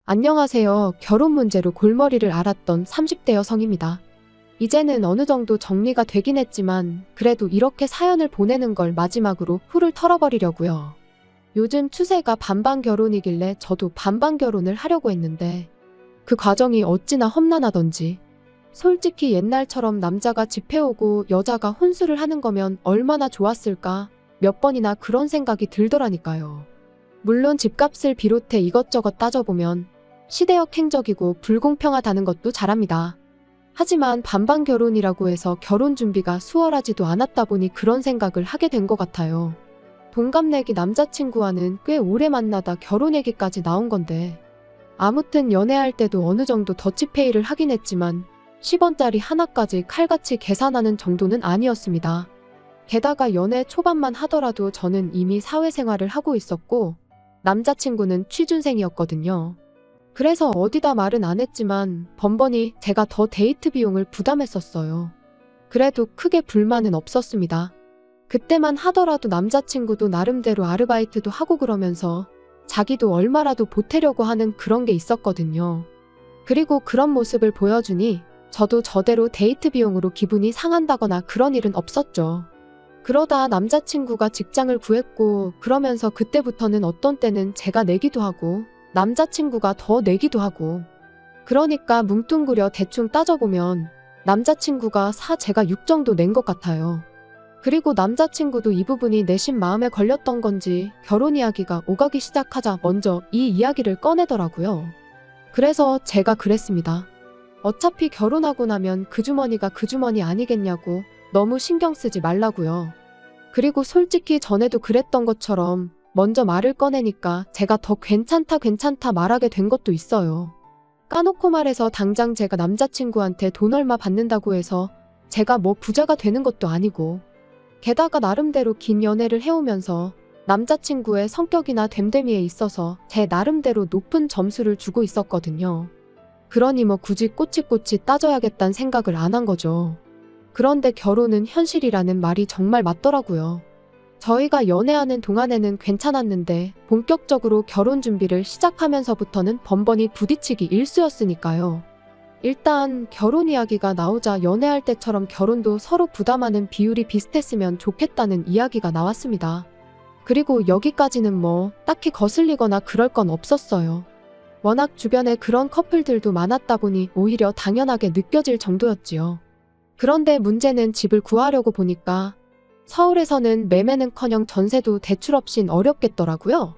안녕하세요. 결혼 문제로 골머리를 앓았던 30대 여성입니다. 이제는 어느 정도 정리가 되긴 했지만 그래도 이렇게 사연을 보내는 걸 마지막으로 훌을 털어버리려고요. 요즘 추세가 반반 결혼이길래 저도 반반 결혼을 하려고 했는데 그 과정이 어찌나 험난하던지. 솔직히 옛날처럼 남자가 집 해오고 여자가 혼수를 하는 거면 얼마나 좋았을까 몇 번이나 그런 생각이 들더라니까요. 물론 집값을 비롯해 이것저것 따져보면 시대역 행적이고 불공평하다는 것도 잘 압니다. 하지만 반반 결혼이라고 해서 결혼 준비가 수월하지도 않았다 보니 그런 생각을 하게 된 것 같아요. 동갑내기 남자친구와는 꽤 오래 만나다 결혼 얘기까지 나온 건데 아무튼 연애할 때도 어느 정도 더치페이를 하긴 했지만 10원짜리 하나까지 칼같이 계산하는 정도는 아니었습니다. 게다가 연애 초반만 하더라도 저는 이미 사회생활을 하고 있었고 남자친구는 취준생이었거든요. 그래서 어디다 말은 안 했지만 번번이 제가 더 데이트 비용을 부담했었어요. 그래도 크게 불만은 없었습니다. 그때만 하더라도 남자친구도 나름대로 아르바이트도 하고 그러면서 자기도 얼마라도 보태려고 하는 그런 게 있었거든요. 그리고 그런 모습을 보여주니 저도 저대로 데이트 비용으로 기분이 상한다거나 그런 일은 없었죠. 그러다 남자친구가 직장을 구했고 그러면서 그때부터는 어떤 때는 제가 내기도 하고 남자친구가 더 내기도 하고 그러니까 뭉뚱그려 대충 따져보면 남자친구가 4 제가 6 정도 낸 것 같아요. 그리고 남자친구도 이 부분이 내심 마음에 걸렸던 건지 결혼 이야기가 오가기 시작하자 먼저 이 이야기를 꺼내더라고요. 그래서 제가 그랬습니다. 어차피 결혼하고 나면 그 주머니가 그 주머니 아니겠냐고 너무 신경 쓰지 말라고요. 그리고 솔직히 전에도 그랬던 것처럼 먼저 말을 꺼내니까 제가 더 괜찮다 말하게 된 것도 있어요. 까놓고 말해서 당장 제가 남자친구한테 돈 얼마 받는다고 해서 제가 뭐 부자가 되는 것도 아니고 게다가 나름대로 긴 연애를 해오면서 남자친구의 성격이나 됨됨이에 있어서 제 나름대로 높은 점수를 주고 있었거든요. 그러니 뭐 굳이 꼬치꼬치 따져야겠다는 생각을 안 한 거죠. 그런데 결혼은 현실이라는 말이 정말 맞더라고요. 저희가 연애하는 동안에는 괜찮았는데 본격적으로 결혼 준비를 시작하면서부터는 번번이 부딪히기 일쑤였으니까요. 일단 결혼 이야기가 나오자 연애할 때처럼 결혼도 서로 부담하는 비율이 비슷했으면 좋겠다는 이야기가 나왔습니다. 그리고 여기까지는 뭐 딱히 거슬리거나 그럴 건 없었어요. 워낙 주변에 그런 커플들도 많았다 보니 오히려 당연하게 느껴질 정도였지요. 그런데 문제는 집을 구하려고 보니까 서울에서는 매매는커녕 전세도 대출 없인 어렵겠더라고요.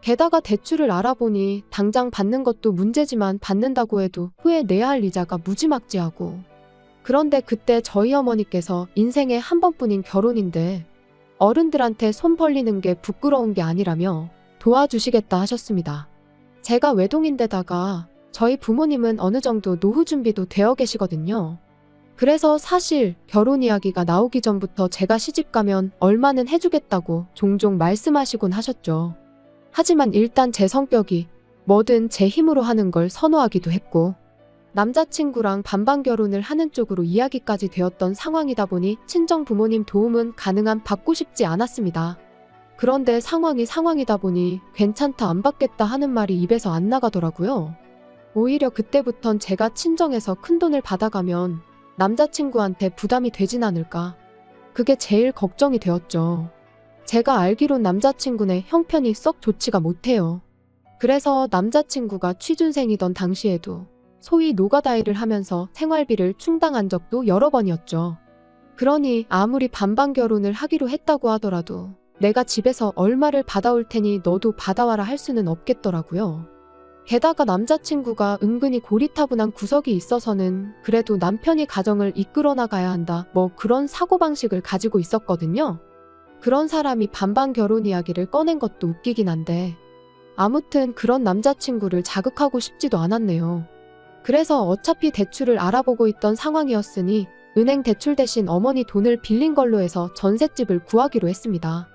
게다가 대출을 알아보니 당장 받는 것도 문제지만 받는다고 해도 후에 내야 할 이자가 무지막지하고 그런데 그때 저희 어머니께서 인생에 한 번뿐인 결혼인데 어른들한테 손 벌리는 게 부끄러운 게 아니라며 도와주시겠다 하셨습니다. 제가 외동인데다가 저희 부모님은 어느 정도 노후 준비도 되어 계시거든요. 그래서 사실 결혼 이야기가 나오기 전부터 제가 시집가면 얼마는 해주겠다고 종종 말씀하시곤 하셨죠. 하지만 일단 제 성격이 뭐든 제 힘으로 하는 걸 선호하기도 했고 남자친구랑 반반 결혼을 하는 쪽으로 이야기까지 되었던 상황이다 보니 친정 부모님 도움은 가능한 받고 싶지 않았습니다. 그런데 상황이다 보니 괜찮다 안 받겠다 하는 말이 입에서 안 나가더라고요. 오히려 그때부턴 제가 친정에서 큰돈을 받아가면 남자친구한테 부담이 되진 않을까. 그게 제일 걱정이 되었죠. 제가 알기론 남자친구네 형편이 썩 좋지가 못해요. 그래서 남자친구가 취준생이던 당시에도 소위 노가다일을 하면서 생활비를 충당한 적도 여러 번이었죠. 그러니 아무리 반반 결혼을 하기로 했다고 하더라도 내가 집에서 얼마를 받아올 테니 너도 받아와라 할 수는 없겠더라고요. 게다가 남자친구가 은근히 고리타분한 구석이 있어서는 그래도 남편이 가정을 이끌어 나가야 한다 뭐 그런 사고방식을 가지고 있었거든요. 그런 사람이 반반 결혼 이야기를 꺼낸 것도 웃기긴 한데 아무튼 그런 남자친구를 자극하고 싶지도 않았네요. 그래서 어차피 대출을 알아보고 있던 상황이었으니 은행 대출 대신 어머니 돈을 빌린 걸로 해서 전셋집을 구하기로 했습니다.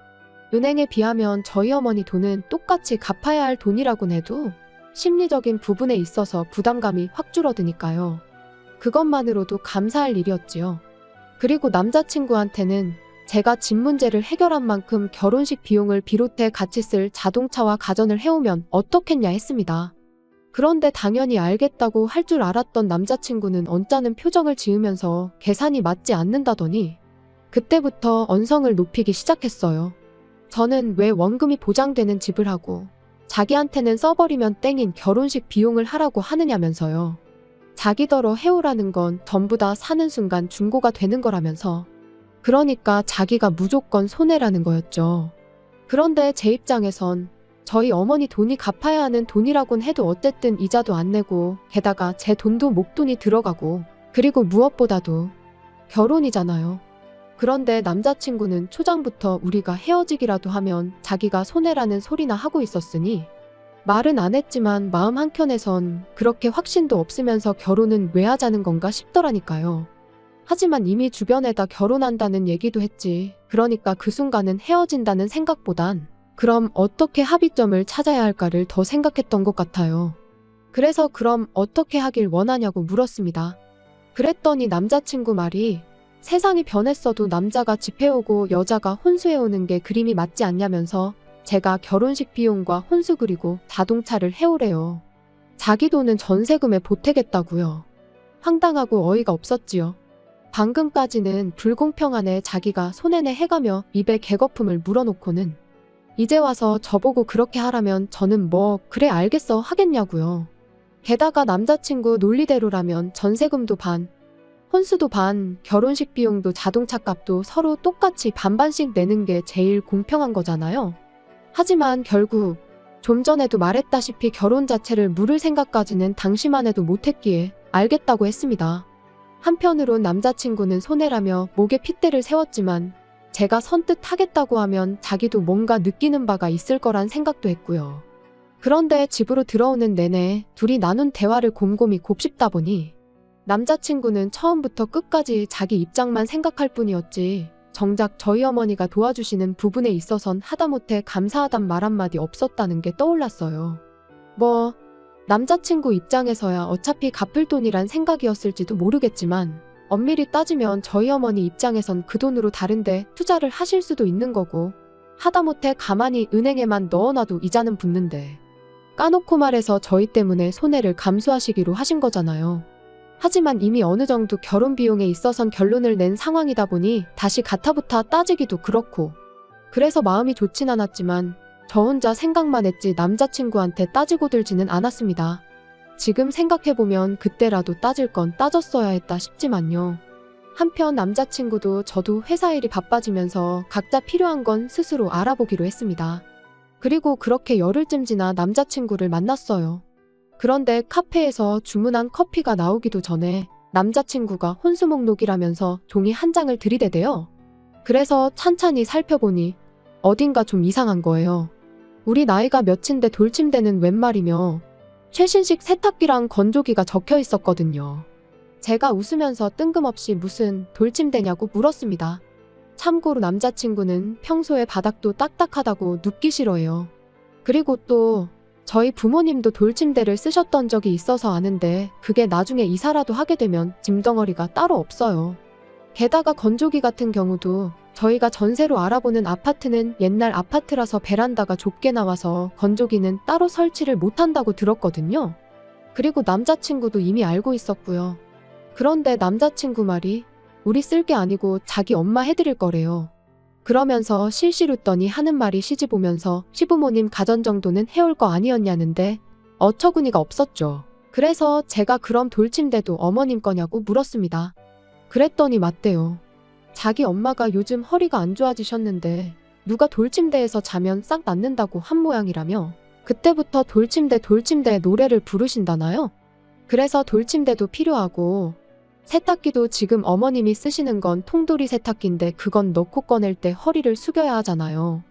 은행에 비하면 저희 어머니 돈은 똑같이 갚아야 할 돈이라곤 해도 심리적인 부분에 있어서 부담감이 확 줄어드니까요. 그것만으로도 감사할 일이었지요. 그리고 남자친구한테는 제가 집 문제를 해결한 만큼 결혼식 비용을 비롯해 같이 쓸 자동차와 가전을 해오면 어떻겠냐 했습니다. 그런데 당연히 알겠다고 할 줄 알았던 남자친구는 언짢은 표정을 지으면서 계산이 맞지 않는다더니 그때부터 언성을 높이기 시작했어요. 저는 왜 원금이 보장되는 집을 하고 자기한테는 써버리면 땡인 결혼식 비용을 하라고 하느냐면서요. 자기더러 해오라는 건 전부 다 사는 순간 중고가 되는 거라면서. 그러니까 자기가 무조건 손해라는 거였죠. 그런데 제 입장에선 저희 어머니 돈이 갚아야 하는 돈이라곤 해도 어쨌든 이자도 안 내고 게다가 제 돈도 목돈이 들어가고 그리고 무엇보다도 결혼이잖아요. 그런데 남자친구는 초장부터 우리가 헤어지기라도 하면 자기가 손해라는 소리나 하고 있었으니 말은 안 했지만 마음 한켠에선 그렇게 확신도 없으면서 결혼은 왜 하자는 건가 싶더라니까요. 하지만 이미 주변에다 결혼한다는 얘기도 했지. 그러니까 그 순간은 헤어진다는 생각보단 그럼 어떻게 합의점을 찾아야 할까를 더 생각했던 것 같아요. 그래서 그럼 어떻게 하길 원하냐고 물었습니다. 그랬더니 남자친구 말이 세상이 변했어도 남자가 집 해오고 여자가 혼수해오는 게 그림이 맞지 않냐면서 제가 결혼식 비용과 혼수 그리고 자동차를 해오래요. 자기 돈은 전세금에 보태겠다고요. 황당하고 어이가 없었지요. 방금까지는 불공평하네 자기가 손해내 해가며 입에 개거품을 물어놓고는 이제 와서 저보고 그렇게 하라면 저는 뭐 그래 알겠어 하겠냐고요. 게다가 남자친구 논리대로라면 전세금도 반, 혼수도 반, 결혼식 비용도 자동차 값도 서로 똑같이 반반씩 내는 게 제일 공평한 거잖아요. 하지만 결국 좀 전에도 말했다시피 결혼 자체를 물을 생각까지는 당시만 해도 못했기에 알겠다고 했습니다. 한편으론 남자친구는 손해라며 목에 핏대를 세웠지만 제가 선뜻 하겠다고 하면 자기도 뭔가 느끼는 바가 있을 거란 생각도 했고요. 그런데 집으로 들어오는 내내 둘이 나눈 대화를 곰곰이 곱씹다 보니 남자친구는 처음부터 끝까지 자기 입장만 생각할 뿐이었지 정작 저희 어머니가 도와주시는 부분에 있어선 하다못해 감사하단 말 한마디 없었다는 게 떠올랐어요. 뭐 남자친구 입장에서야 어차피 갚을 돈이란 생각이었을지도 모르겠지만 엄밀히 따지면 저희 어머니 입장에선 그 돈으로 다른데 투자를 하실 수도 있는 거고 하다못해 가만히 은행에만 넣어놔도 이자는 붙는데 까놓고 말해서 저희 때문에 손해를 감수하시기로 하신 거잖아요. 하지만 이미 어느 정도 결혼 비용에 있어선 결론을 낸 상황이다 보니 다시 가타부타 따지기도 그렇고 그래서 마음이 좋진 않았지만 저 혼자 생각만 했지 남자친구한테 따지고 들지는 않았습니다. 지금 생각해보면 그때라도 따질 건 따졌어야 했다 싶지만요. 한편 남자친구도 저도 회사 일이 바빠지면서 각자 필요한 건 스스로 알아보기로 했습니다. 그리고 그렇게 열흘쯤 지나 남자친구를 만났어요. 그런데 카페에서 주문한 커피가 나오기도 전에 남자친구가 혼수 목록이라면서 종이 한 장을 들이대대요. 그래서 찬찬히 살펴보니 어딘가 좀 이상한 거예요. 우리 나이가 몇인데 돌침대는 웬 말이며 최신식 세탁기랑 건조기가 적혀 있었거든요. 제가 웃으면서 뜬금없이 무슨 돌침대냐고 물었습니다. 참고로 남자친구는 평소에 바닥도 딱딱하다고 눕기 싫어해요. 그리고 또 저희 부모님도 돌침대를 쓰셨던 적이 있어서 아는데 그게 나중에 이사라도 하게 되면 짐덩어리가 따로 없어요. 게다가 건조기 같은 경우도 저희가 전세로 알아보는 아파트는 옛날 아파트라서 베란다가 좁게 나와서 건조기는 따로 설치를 못한다고 들었거든요. 그리고 남자친구도 이미 알고 있었고요. 그런데 남자친구 말이 우리 쓸 게 아니고 자기 엄마 해드릴 거래요. 그러면서 실실 웃더니 하는 말이 시집 오면서 시부모님 가전 정도는 해올 거 아니었냐는데 어처구니가 없었죠. 그래서 제가 그럼 돌침대도 어머님 거냐고 물었습니다. 그랬더니 맞대요. 자기 엄마가 요즘 허리가 안 좋아지셨는데 누가 돌침대에서 자면 싹 낫는다고 한 모양이라며 그때부터 돌침대 노래를 부르신다나요? 그래서 돌침대도 필요하고 세탁기도 지금 어머님이 쓰시는 건 통돌이 세탁기인데 그건 넣고 꺼낼 때 허리를 숙여야 하잖아요.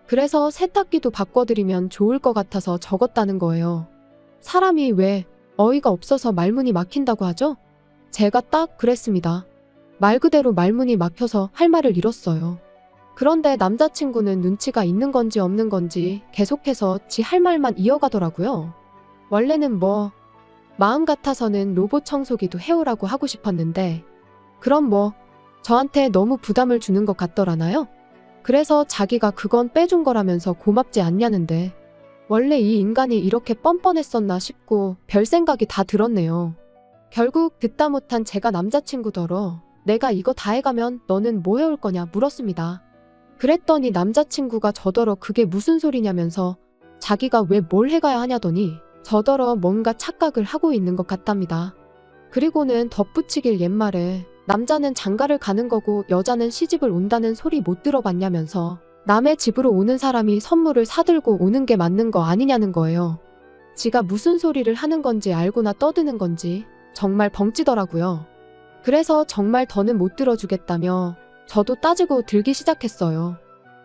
그래서 세탁기도 바꿔드리면 좋을 것 같아서 적었다는 거예요. 사람이 왜 어이가 없어서 말문이 막힌다고 하죠? 제가 딱 그랬습니다. 말 그대로 말문이 막혀서 할 말을 잃었어요. 그런데 남자친구는 눈치가 있는 건지 없는 건지 계속해서 지 할 말만 이어가더라고요. 원래는 뭐 마음 같아서는 로봇 청소기도 해오라고 하고 싶었는데 그럼 뭐 저한테 너무 부담을 주는 것 같더라나요? 그래서 자기가 그건 빼준 거라면서 고맙지 않냐는데 원래 이 인간이 이렇게 뻔뻔했었나 싶고 별 생각이 다 들었네요. 결국 듣다 못한 제가 남자친구더러 내가 이거 다 해가면 너는 뭐 해올 거냐 물었습니다. 그랬더니 남자친구가 저더러 그게 무슨 소리냐면서 자기가 왜 뭘 해가야 하냐더니 저더러 뭔가 착각을 하고 있는 것 같답니다. 그리고는 덧붙이길 옛말에 남자는 장가를 가는 거고 여자는 시집을 온다는 소리 못 들어봤냐면서 남의 집으로 오는 사람이 선물을 사들고 오는 게 맞는 거 아니냐는 거예요. 지가 무슨 소리를 하는 건지 알고나 떠드는 건지 정말 벙찌더라고요. 그래서 정말 더는 못 들어주겠다며 저도 따지고 들기 시작했어요.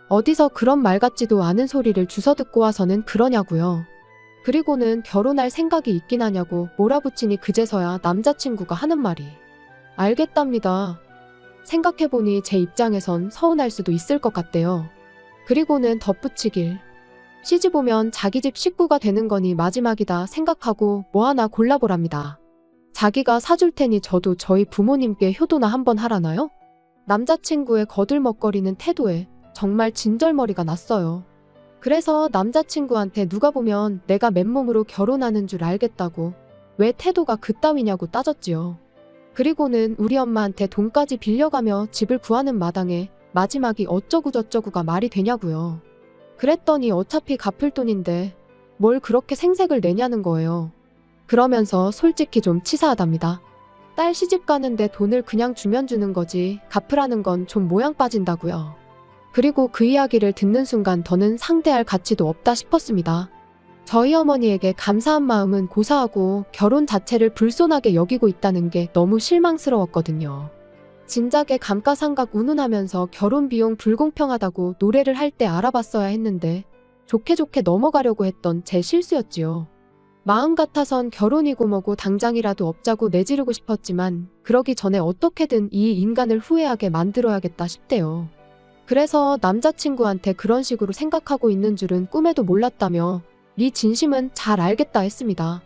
어디서 그런 말 같지도 않은 소리를 주워 듣고 와서는 그러냐고요. 그리고는 결혼할 생각이 있긴 하냐고 몰아붙이니 그제서야 남자친구가 하는 말이 알겠답니다. 생각해보니 제 입장에선 서운할 수도 있을 것 같대요. 그리고는 덧붙이길 시집 오면 자기 집 식구가 되는 거니 마지막이다 생각하고 뭐 하나 골라보랍니다. 자기가 사줄 테니 저도 저희 부모님께 효도나 한번 하라나요? 남자친구의 거들먹거리는 태도에 정말 진절머리가 났어요. 그래서 남자친구한테 누가 보면 내가 맨몸으로 결혼하는 줄 알겠다고 왜 태도가 그따위냐고 따졌지요. 그리고는 우리 엄마한테 돈까지 빌려가며 집을 구하는 마당에 마지막이 어쩌구저쩌구가 말이 되냐고요. 그랬더니 어차피 갚을 돈인데 뭘 그렇게 생색을 내냐는 거예요. 그러면서 솔직히 좀 치사하답니다. 딸 시집 가는데 돈을 그냥 주면 주는 거지 갚으라는 건 좀 모양 빠진다고요. 그리고 그 이야기를 듣는 순간 더는 상대할 가치도 없다 싶었습니다. 저희 어머니에게 감사한 마음은 고사하고 결혼 자체를 불손하게 여기고 있다는 게 너무 실망스러웠거든요. 진작에 감가상각 운운하면서 결혼 비용 불공평하다고 노래를 할 때 알아봤어야 했는데 좋게 좋게 넘어가려고 했던 제 실수였지요. 마음 같아선 결혼이고 뭐고 당장이라도 업자고 내지르고 싶었지만 그러기 전에 어떻게든 이 인간을 후회하게 만들어야겠다 싶대요. 그래서 남자친구한테 그런 식으로 생각하고 있는 줄은 꿈에도 몰랐다며 네 진심은 잘 알겠다 했습니다.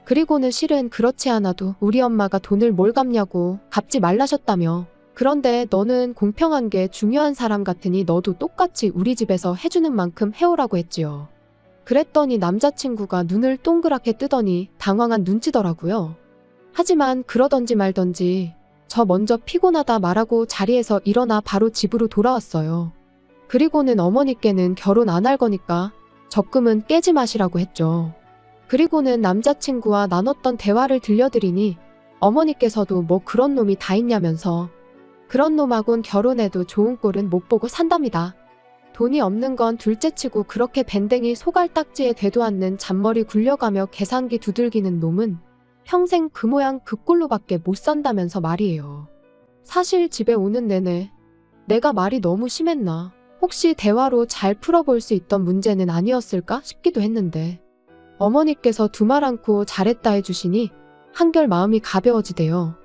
그리고는 실은 그렇지 않아도 우리 엄마가 돈을 뭘 갚냐고 갚지 말라셨다며 그런데 너는 공평한 게 중요한 사람 같으니 너도 똑같이 우리 집에서 해주는 만큼 해오라고 했지요. 그랬더니 남자친구가 눈을 동그랗게 뜨더니 당황한 눈치더라고요. 하지만 그러던지 말던지 저 먼저 피곤하다 말하고 자리에서 일어나 바로 집으로 돌아왔어요. 그리고는 어머니께는 결혼 안 할 거니까 적금은 깨지 마시라고 했죠. 그리고는 남자친구와 나눴던 대화를 들려드리니 어머니께서도 뭐 그런 놈이 다 있냐면서 그런 놈하곤 결혼해도 좋은 꼴은 못 보고 산답니다. 돈이 없는 건 둘째치고 그렇게 밴댕이 소갈딱지에 되도 않는 잔머리 굴려가며 계산기 두들기는 놈은 평생 그 모양 그 꼴로밖에 못 산다면서 말이에요. 사실 집에 오는 내내 내가 말이 너무 심했나? 혹시 대화로 잘 풀어볼 수 있던 문제는 아니었을까 싶기도 했는데 어머니께서 두말 않고 잘했다 해주시니 한결 마음이 가벼워지대요.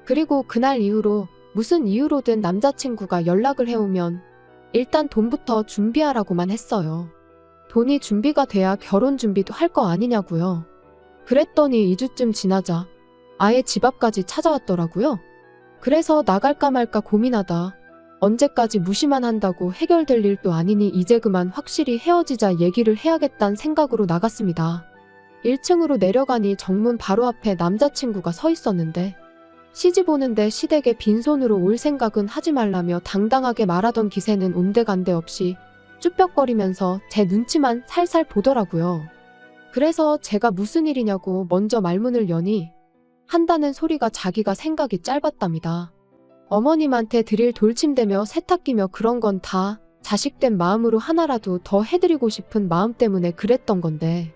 그리고 그날 이후로 무슨 이유로든 남자친구가 연락을 해오면 일단 돈부터 준비하라고만 했어요. 돈이 준비가 돼야 결혼 준비도 할 거 아니냐고요. 그랬더니 2주쯤 지나자 아예 집 앞까지 찾아왔더라고요. 그래서 나갈까 말까 고민하다 언제까지 무시만 한다고 해결될 일도 아니니 이제 그만 확실히 헤어지자 얘기를 해야겠다는 생각으로 나갔습니다. 1층으로 내려가니 정문 바로 앞에 남자친구가 서 있었는데 시집 오는데 시댁에 빈손으로 올 생각은 하지 말라며 당당하게 말하던 기세는 온데간데 없이 쭈뼛거리면서 제 눈치만 살살 보더라고요. 그래서 제가 무슨 일이냐고 먼저 말문을 여니 한다는 소리가 자기가 생각이 짧았답니다. 어머님한테 드릴 돌침대며 세탁기며 그런 건 다 자식된 마음으로 하나라도 더 해드리고 싶은 마음 때문에 그랬던 건데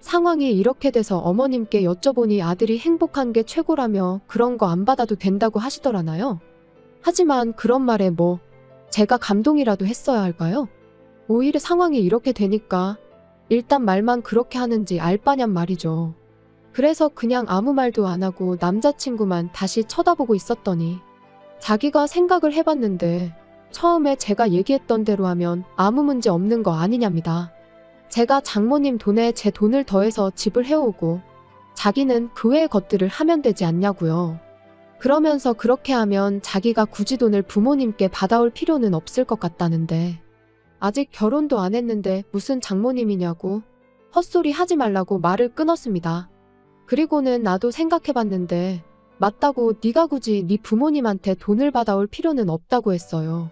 상황이 이렇게 돼서 어머님께 여쭤보니 아들이 행복한 게 최고라며 그런 거 안 받아도 된다고 하시더라나요. 하지만 그런 말에 뭐 제가 감동이라도 했어야 할까요? 오히려 상황이 이렇게 되니까 일단 말만 그렇게 하는지 알 바냔 말이죠. 그래서 그냥 아무 말도 안 하고 남자친구만 다시 쳐다보고 있었더니 자기가 생각을 해봤는데 처음에 제가 얘기했던 대로 하면 아무 문제 없는 거 아니냐입니다. 제가 장모님 돈에 제 돈을 더해서 집을 해오고 자기는 그 외의 것들을 하면 되지 않냐고요. 그러면서 그렇게 하면 자기가 굳이 돈을 부모님께 받아올 필요는 없을 것 같다는데 아직 결혼도 안 했는데 무슨 장모님이냐고 헛소리 하지 말라고 말을 끊었습니다. 그리고는 나도 생각해봤는데 맞다고 네가 굳이 네 부모님한테 돈을 받아올 필요는 없다고 했어요.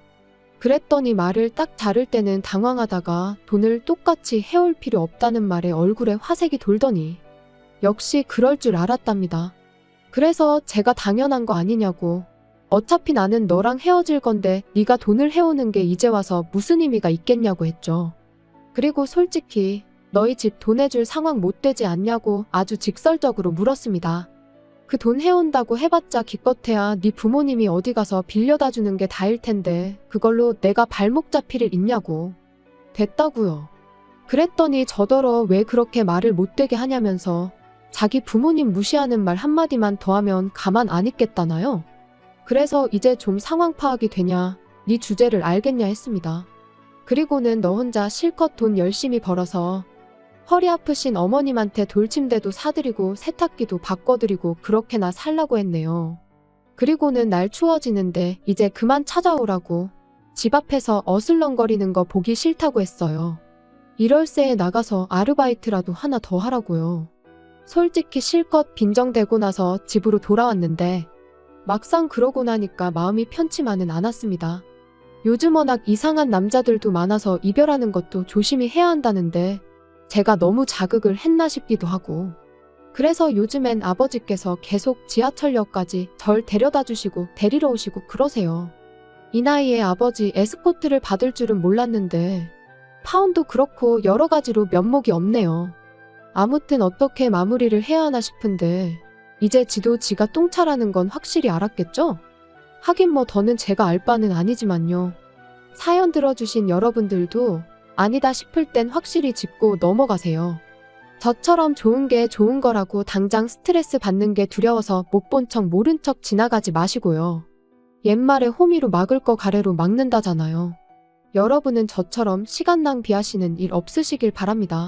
그랬더니 말을 딱 자를 때는 당황하다가 돈을 똑같이 해올 필요 없다는 말에 얼굴에 화색이 돌더니 역시 그럴 줄 알았답니다. 그래서 제가 당연한 거 아니냐고, 어차피 나는 너랑 헤어질 건데 네가 돈을 해오는 게 이제 와서 무슨 의미가 있겠냐고 했죠. 그리고 솔직히 너희 집 돈 해줄 상황 못 되지 않냐고 아주 직설적으로 물었습니다. 그 돈 해온다고 해봤자 기껏해야 네 부모님이 어디 가서 빌려다 주는 게 다일 텐데 그걸로 내가 발목 잡힐 일 있냐고. 됐다고요. 그랬더니 저더러 왜 그렇게 말을 못되게 하냐면서 자기 부모님 무시하는 말 한마디만 더하면 가만 안 있겠다나요? 그래서 이제 좀 상황 파악이 되냐, 네 주제를 알겠냐 했습니다. 그리고는 너 혼자 실컷 돈 열심히 벌어서 허리 아프신 어머님한테 돌침대도 사드리고 세탁기도 바꿔드리고 그렇게나 살라고 했네요. 그리고는 날 추워지는데 이제 그만 찾아오라고, 집 앞에서 어슬렁거리는 거 보기 싫다고 했어요. 이럴새에 나가서 아르바이트라도 하나 더 하라고요. 솔직히 실컷 빈정대고 나서 집으로 돌아왔는데 막상 그러고 나니까 마음이 편치만은 않았습니다. 요즘 워낙 이상한 남자들도 많아서 이별하는 것도 조심히 해야 한다는데 제가 너무 자극을 했나 싶기도 하고, 그래서 요즘엔 아버지께서 계속 지하철역까지 절 데려다 주시고 데리러 오시고 그러세요. 이 나이에 아버지 에스코트를 받을 줄은 몰랐는데 파혼도 그렇고 여러 가지로 면목이 없네요. 아무튼 어떻게 마무리를 해야 하나 싶은데 이제 지도 지가 똥차라는 건 확실히 알았겠죠? 하긴 뭐 더는 제가 알 바는 아니지만요. 사연 들어주신 여러분들도 아니다 싶을 땐 확실히 짚고 넘어가세요. 저처럼 좋은 게 좋은 거라고 당장 스트레스 받는 게 두려워서 못 본 척 모른 척 지나가지 마시고요. 옛말에 호미로 막을 거 가래로 막는다잖아요. 여러분은 저처럼 시간 낭비하시는 일 없으시길 바랍니다.